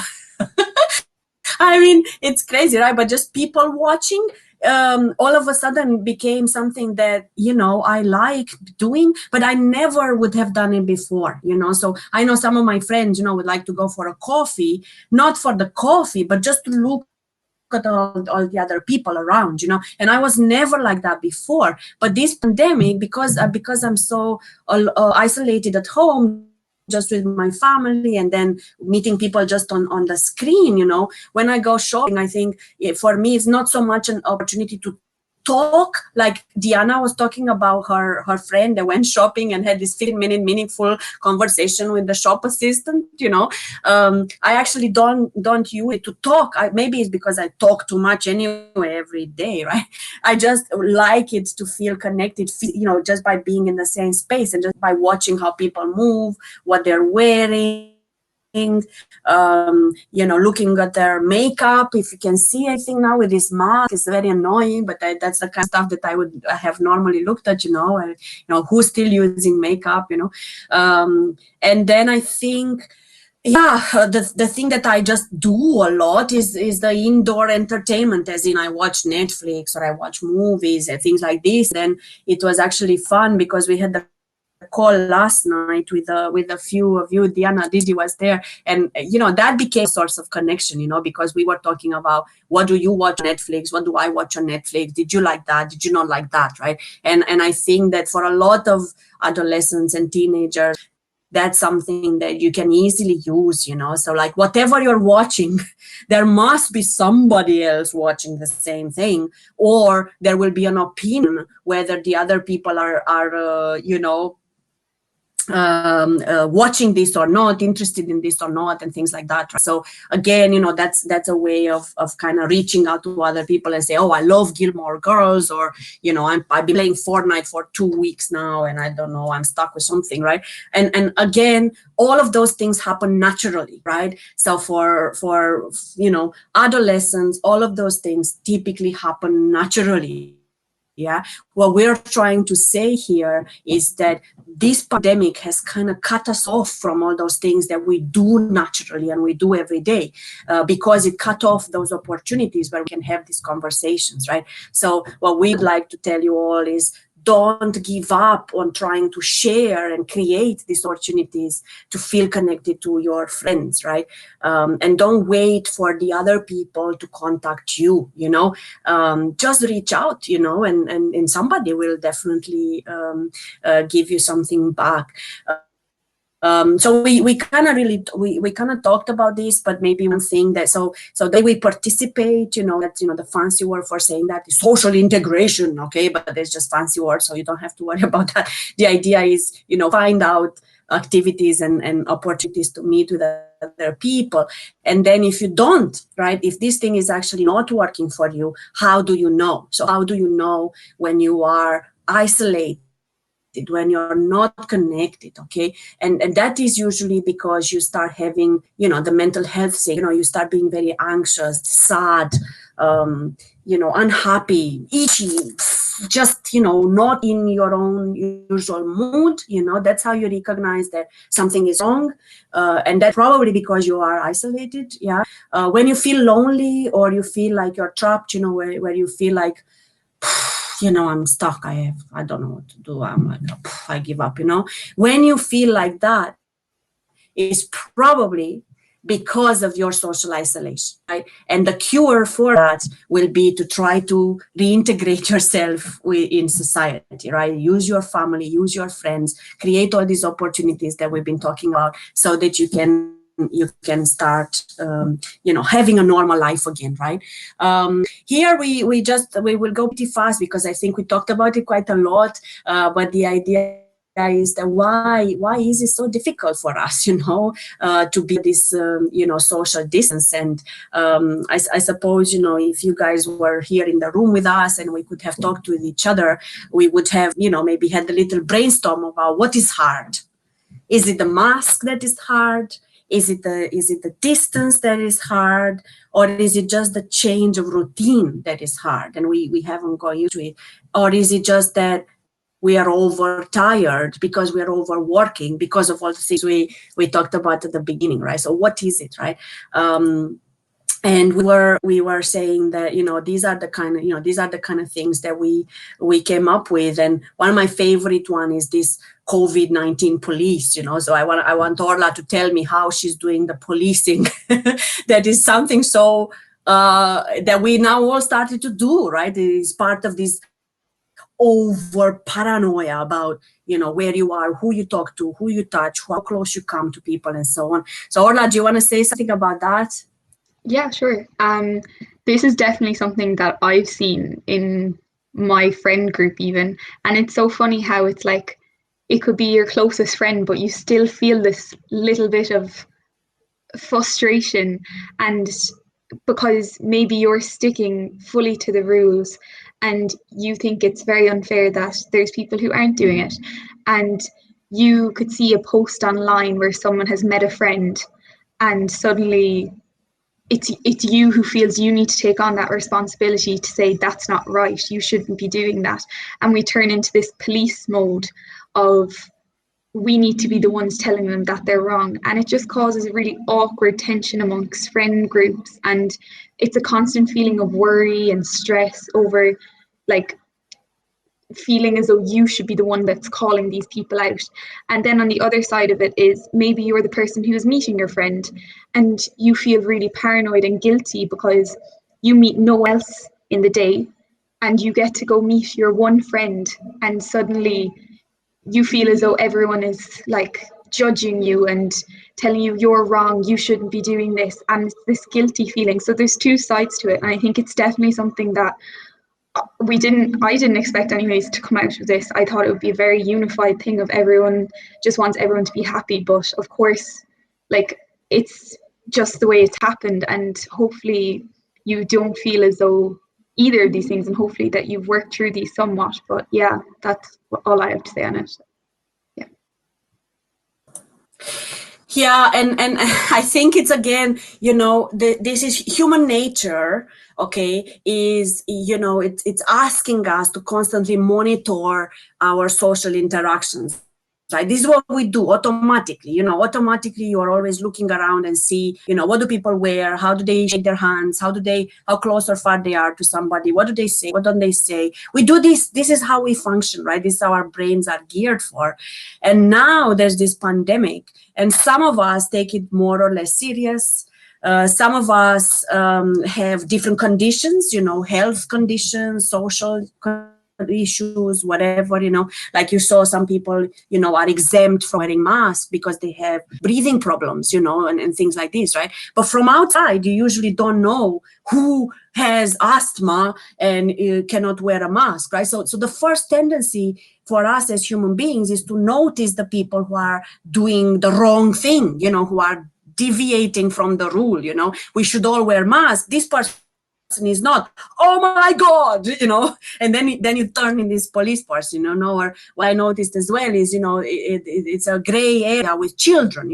I mean, it's crazy, right? But just people watching all of a sudden became something that, you know, I like doing, but I never would have done it before, you know. So I know some of my friends, you know, would like to go for a coffee, not for the coffee, but just to look at all the other people around, you know. And I was never like that before. But this pandemic, because I'm so isolated at home, just with my family, and then meeting people just on the screen, you know, when I go shopping, I think for me, it's not so much an opportunity to talk, like Diana was talking about her friend that went shopping and had this 15-minute meaningful conversation with the shop assistant, you know. I actually don't use it to talk. Maybe it's because I talk too much anyway every day, right? I just like it to feel connected, you know, just by being in the same space and just by watching how people move, what they're wearing, you know, looking at their makeup. If you can see anything now with this mask, it's very annoying, but that's the kind of stuff that I would have normally looked at, you know, and, you know, who's still using makeup, you know. And then I think, yeah, the thing that I just do a lot is the indoor entertainment, as in I watch Netflix or I watch movies and things like this. Then it was actually fun because we had the call last night with a few of you. Diana, Didi was there, and you know, that became a source of connection, you know, because we were talking about what do you watch on Netflix, what do I watch on Netflix, did you like that, did you not like that, right? And I think that for a lot of adolescents and teenagers, that's something that you can easily use, so like whatever you're watching, there must be somebody else watching the same thing, or there will be an opinion whether the other people are watching this or not, interested in this or not, and things like that. Right? So again, that's a way of kind of reaching out to other people and say, oh, I love Gilmore Girls, or I've been playing Fortnite for 2 weeks now, and I don't know, I'm stuck with something, right? And again, all of those things happen naturally, right? So for adolescents, all of those things typically happen naturally. Yeah, what we're trying to say here is that this pandemic has kind of cut us off from all those things that we do naturally and we do every day, because it cut off those opportunities where we can have these conversations, right? So what we'd like to tell you all is, don't give up on trying to share and create these opportunities to feel connected to your friends, right? And don't wait for the other people to contact you, just reach out, and somebody will definitely give you something back. So we kind of talked about this, but maybe one thing that so that we participate, that's the fancy word for saying that is social integration, okay? But there's just fancy words, so you don't have to worry about that. The idea is, find out activities and opportunities to meet with other people. And then if you don't, right, if this thing is actually not working for you, how do you know? So how do you know when you are isolated, when you're not connected, okay? And that is usually because you start having, the mental health thing, you start being very anxious, sad, unhappy, itchy, just, not in your own usual mood, that's how you recognize that something is wrong. And that's probably because you are isolated, yeah? When you feel lonely, or you feel like you're trapped, where you feel like, I'm stuck, I don't know what to do, I'm like, I give up, When you feel like that, it's probably because of your social isolation, right? And the cure for that will be to try to reintegrate yourself in society, right? Use your family, use your friends, create all these opportunities that we've been talking about, so that you can start, having a normal life again, right? Here we will go pretty fast because I think we talked about it quite a lot, but the idea is that why is it so difficult for us, to be this, social distance? And I suppose, if you guys were here in the room with us and we could have talked with each other, we would have, maybe had a little brainstorm about what is hard. Is it the mask that is hard? Is it the distance that is hard, or is it just the change of routine that is hard and we haven't gone used to it? Or is it just that we are overtired because we are overworking because of all the things we talked about at the beginning, right? So what is it, right? And we were saying that, these are the kind of things that we came up with. And one of my favorite one is this COVID-19 police, so I want Orla to tell me how she's doing the policing. That is something so that we now all started to do, right? It is part of this over paranoia about, where you are, who you talk to, who you touch, how close you come to people, and so on. So Orla, do you want to say something about that? Yeah, sure. This is definitely something that I've seen in my friend group even. And it's so funny how it's like, it could be your closest friend, but you still feel this little bit of frustration, and because maybe you're sticking fully to the rules and you think it's very unfair that there's people who aren't doing it. And you could see a post online where someone has met a friend, and suddenly it's you who feels you need to take on that responsibility to say that's not right, you shouldn't be doing that. And we turn into this police mode of we need to be the ones telling them that they're wrong. And it just causes a really awkward tension amongst friend groups. And it's a constant feeling of worry and stress over like feeling as though you should be the one that's calling these people out. And then on the other side of it is maybe you're the person who's meeting your friend and you feel really paranoid and guilty because you meet no one else in the day and you get to go meet your one friend, and suddenly you feel as though everyone is like judging you and telling you you're wrong, you shouldn't be doing this, and it's this guilty feeling. So there's two sides to it, and I think it's definitely something that I didn't expect anyways to come out of this. I thought it would be a very unified thing of everyone just wants everyone to be happy, but of course, like, it's just the way it's happened, and hopefully you don't feel as though either of these things, and hopefully that you've worked through these somewhat. But yeah, that's all I have to say on it. Yeah, and I think it's, again, this is human nature, okay, is, it's asking us to constantly monitor our social interactions. Right, this is what we do automatically. Automatically, you are always looking around and see, what do people wear? How do they shake their hands? How close or far they are to somebody? What do they say? What don't they say? We do this. This is how we function, right? This is how our brains are geared for. And now there's this pandemic, and some of us take it more or less serious. Some of us have different conditions, health conditions, social issues, whatever, like you saw some people, are exempt from wearing masks because they have breathing problems, and things like this, right? But from outside, you usually don't know who has asthma and cannot wear a mask, right? So the first tendency for us as human beings is to notice the people who are doing the wrong thing, who are deviating from the rule. We should all wear masks. This person is not, oh my God, and then you turn in this police person, or what I noticed as well is, it's a gray area with children,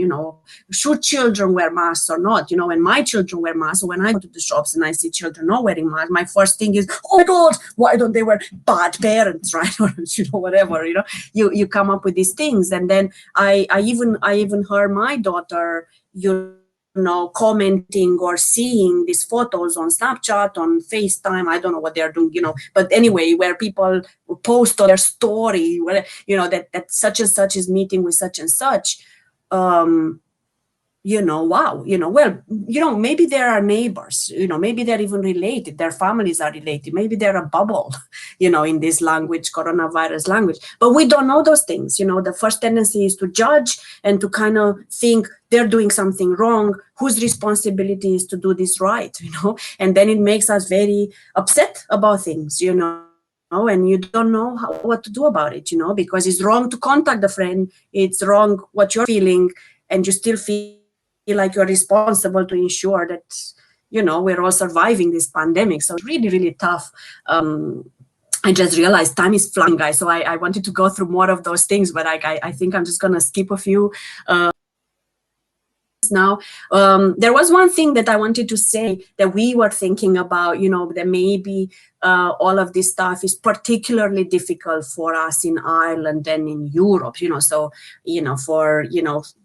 should children wear masks or not? When my children wear masks, when I go to the shops and I see children not wearing masks, my first thing is, oh my God, why don't they wear? Bad parents, right? Or, whatever, you come up with these things. And then I even heard my daughter, commenting or seeing these photos on Snapchat, on FaceTime, I don't know what they're doing, but anyway, where people post on their story, where, that such and such is meeting with such and such, wow, well, maybe there are neighbors, maybe they're even related, their families are related, maybe they're a bubble, in this language, coronavirus language, but we don't know those things. The first tendency is to judge and to kind of think they're doing something wrong, whose responsibility is to do this right, and then it makes us very upset about things, and you don't know what to do about it, because it's wrong to contact a friend, it's wrong what you're feeling, and you still feel like you're responsible to ensure that, we're all surviving this pandemic. So it's really, really tough. I just realized time is flying, guys. So I wanted to go through more of those things, but I think I'm just going to skip a few. Now, there was one thing that I wanted to say that we were thinking about, that maybe all of this stuff is particularly difficult for us in Ireland and in Europe, so, for,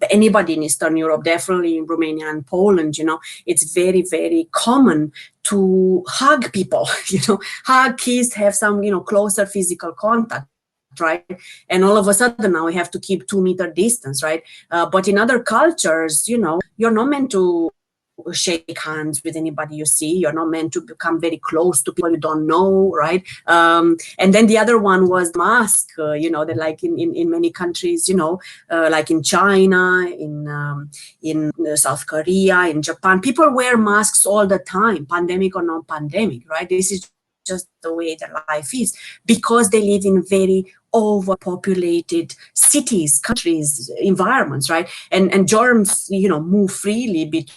anybody in Eastern Europe, definitely in Romania and Poland, it's very, very common to hug people, hug, kiss, have some, closer physical contact. Right, and all of a sudden now we have to keep 2 meter distance, right? But in other cultures, you're not meant to shake hands with anybody you see. You're not meant to become very close to people you don't know, right? And then the other one was mask. That like in many countries, like in China, in South Korea, in Japan, people wear masks all the time, pandemic or non-pandemic, right? This is just the way their life is, because they live in very overpopulated cities, countries, environments, right? And germs, move freely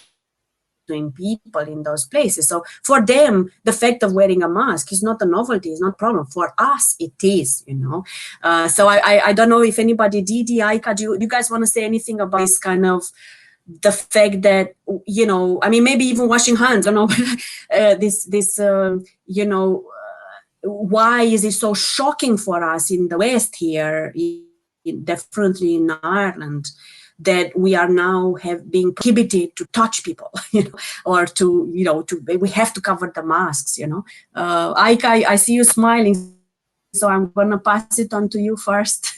between people in those places. So for them, the fact of wearing a mask is not a novelty, it's not a problem. For us, it is, So I don't know if anybody, Didi, Aika, do you guys want to say anything about this kind of the fact that, maybe even washing hands, I don't know, why is it so shocking for us in the West here, definitely in Ireland, that we are now being prohibited to touch people, or to, we have to cover the masks, Aika, I see you smiling, so I'm going to pass it on to you first.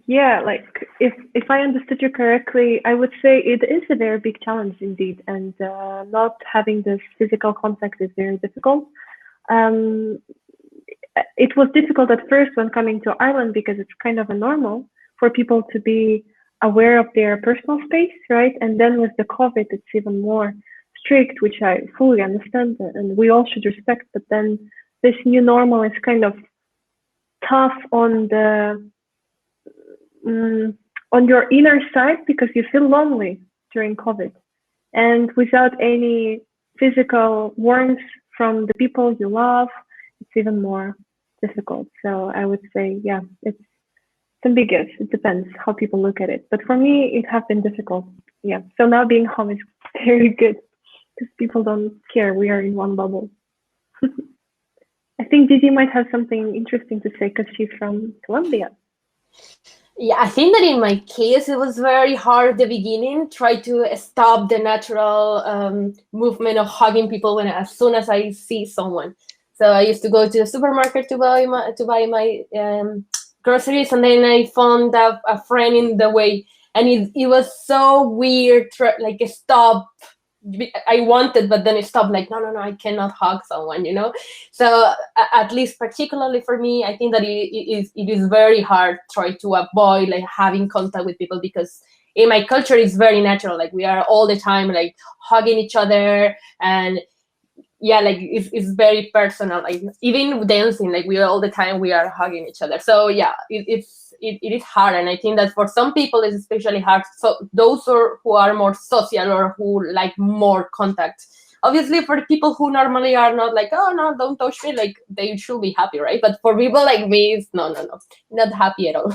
Yeah, like if I understood you correctly, I would say it is a very big challenge indeed, and not having this physical contact is very difficult. it was difficult at first when coming to Ireland because it's kind of a normal for people to be aware of their personal space, right? And then with the COVID, it's even more strict, which I fully understand and we all should respect. But then this new normal is kind of tough on the on your inner side because you feel lonely during COVID, and without any physical warmth from the people you love, it's even more difficult. So I would say, yeah, it's ambiguous. It depends how people look at it. But for me, it has been difficult. Yeah. So now being home is very good because people don't care. We are in one bubble. I think Didi might have something interesting to say because she's from Colombia. Yeah, I think that in my case, it was very hard at the beginning, try to stop the natural movement of hugging people as soon as I see someone. So I used to go to the supermarket to buy my groceries, and then I found a friend in the way, and it was so weird, like stop. I wanted, but then it stopped, like, no, I cannot hug someone, you know? So at least particularly for me, I think that it is very hard try to avoid like having contact with people, because in my culture, it's very natural. Like we are all the time, like hugging each other, and yeah, like it's very personal. Like even dancing, like we are all the time, we are hugging each other. So yeah, it is hard, and I think that for some people it's especially hard. So those who are more social or who like more contact. Obviously, for people who normally are not like, oh no, don't touch me, like they should be happy, right? But for people like me, it's no, not happy at all.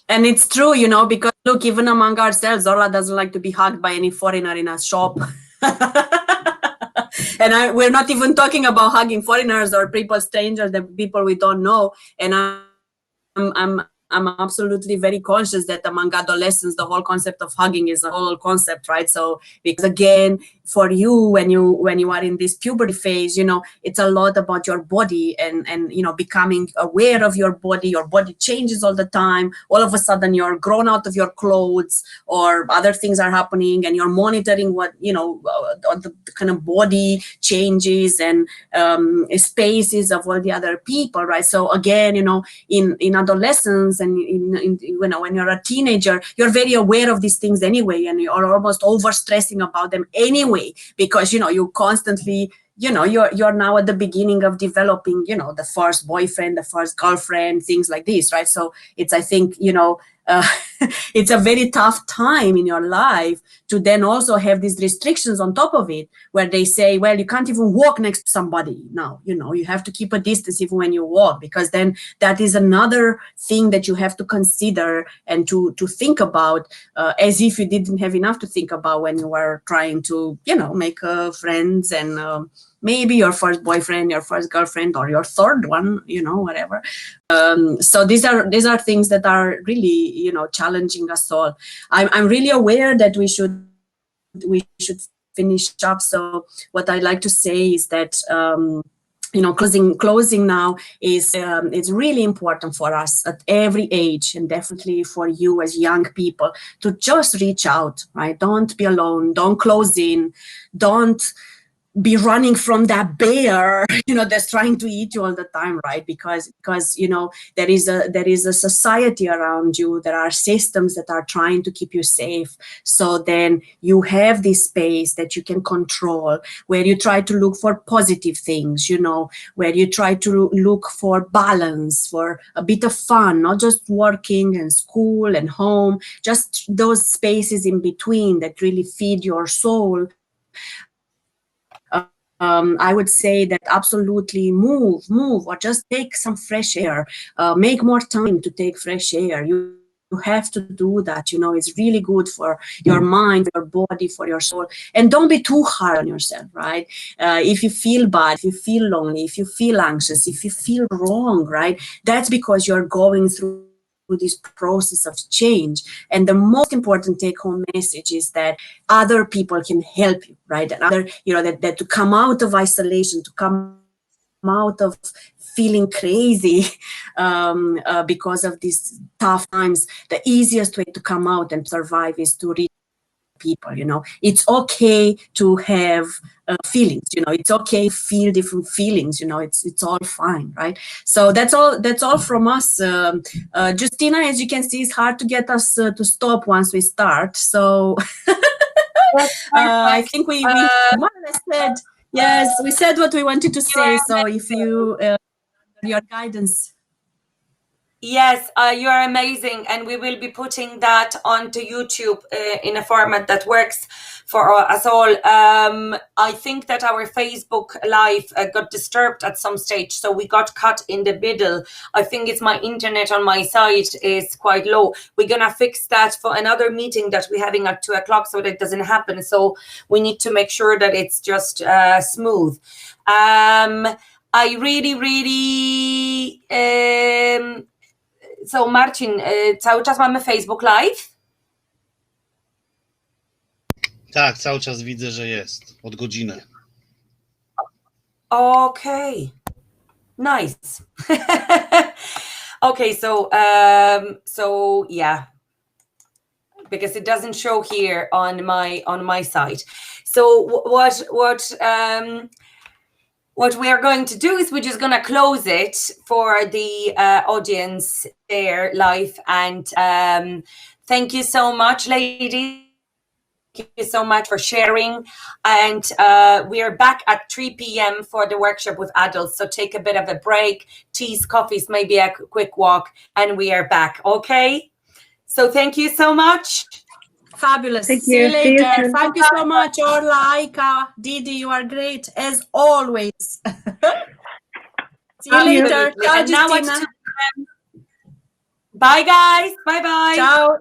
And it's true, you know, because look, even among ourselves, Orla doesn't like to be hugged by any foreigner in a shop. And we're not even talking about hugging foreigners or people, strangers, the people we don't know. And I'm absolutely very conscious that among adolescents, the whole concept of hugging is a whole concept, right? So because again, for you, when you are in this puberty phase, you know, it's a lot about your body and you know, becoming aware of your body. Your body changes all the time. All of a sudden you're grown out of your clothes or other things are happening, and you're monitoring what, you know, the kind of body changes and spaces of all the other people, right? So again, you know, in adolescence and you know, when you're a teenager, you're very aware of these things anyway, and you're almost over stressing about them anyway, because you know, you constantly, you know, you're now at the beginning of developing, you know, the first boyfriend, the first girlfriend, things like this, right? So it's, I think, you know, it's a very tough time in your life to then also have these restrictions on top of it, where they say, well, you can't even walk next to somebody now, you know, you have to keep a distance even when you walk, because then that is another thing that you have to consider and to think about, as if you didn't have enough to think about when you were trying to, you know, make friends and maybe your first boyfriend, your first girlfriend, or your third one, you know, whatever. So these are things that are really, you know, challenging us all. I'm really aware that we should finish up. So what I like to say is that you know, closing now is it's really important for us at every age, and definitely for you as young people, to just reach out, right? Don't be alone. Don't close in. Don't be running from that bear, you know, that's trying to eat you all the time, right? Because you know, there is a society around you. There are systems that are trying to keep you safe. So then you have this space that you can control, where you try to look for positive things, you know, where you try to look for balance, for a bit of fun, not just working and school and home, just those spaces in between that really feed your soul. I would say that absolutely move, or just take some fresh air, make more time to take fresh air. You have to do that, you know, it's really good for your mind, for your body, for your soul. And don't be too hard on yourself, right? If you feel bad, if you feel lonely, if you feel anxious, if you feel wrong, right? That's because you're going through this process of change. And the most important take-home message is that other people can help you, right? And other, you know, that to come out of isolation, to come out of feeling crazy because of these tough times, the easiest way to come out and survive is to reach people, you know. It's okay to have feelings, you know. It's okay to feel different feelings, you know. It's all fine, right? So that's all from us. Justina, as you can see, it's hard to get us to stop once we start. So I think we more or less said, yes, we said what we wanted to say. So if you your guidance. Yes, you are amazing, and we will be putting that onto YouTube in a format that works for us all. I think that our Facebook Live got disturbed at some stage, so we got cut in the middle. I think it's my internet on my side is quite low. We're gonna fix that for another meeting that we're having at 2 o'clock, so that it doesn't happen. So we need to make sure that it's just smooth. I really so Marcin, cały czas mamy Facebook Live? Tak, cały czas widzę, że jest. Od godziny. Okay. Nice. Okay, so yeah. Because it doesn't show here on my side. So what we are going to do is we're just going to close it for the audience there live. And thank you so much, ladies. Thank you so much for sharing. And we are back at 3 p.m. for the workshop with adults. So take a bit of a break, teas, coffees, maybe a quick walk, and we are back. Okay? So thank you so much. Fabulous. Thank See you you. See you later. soon. Thank you so much, Orla, Aika, Didi. You are great as always. See you later. Absolutely. Ciao, And now Justina. bye, guys. Bye-bye. Ciao.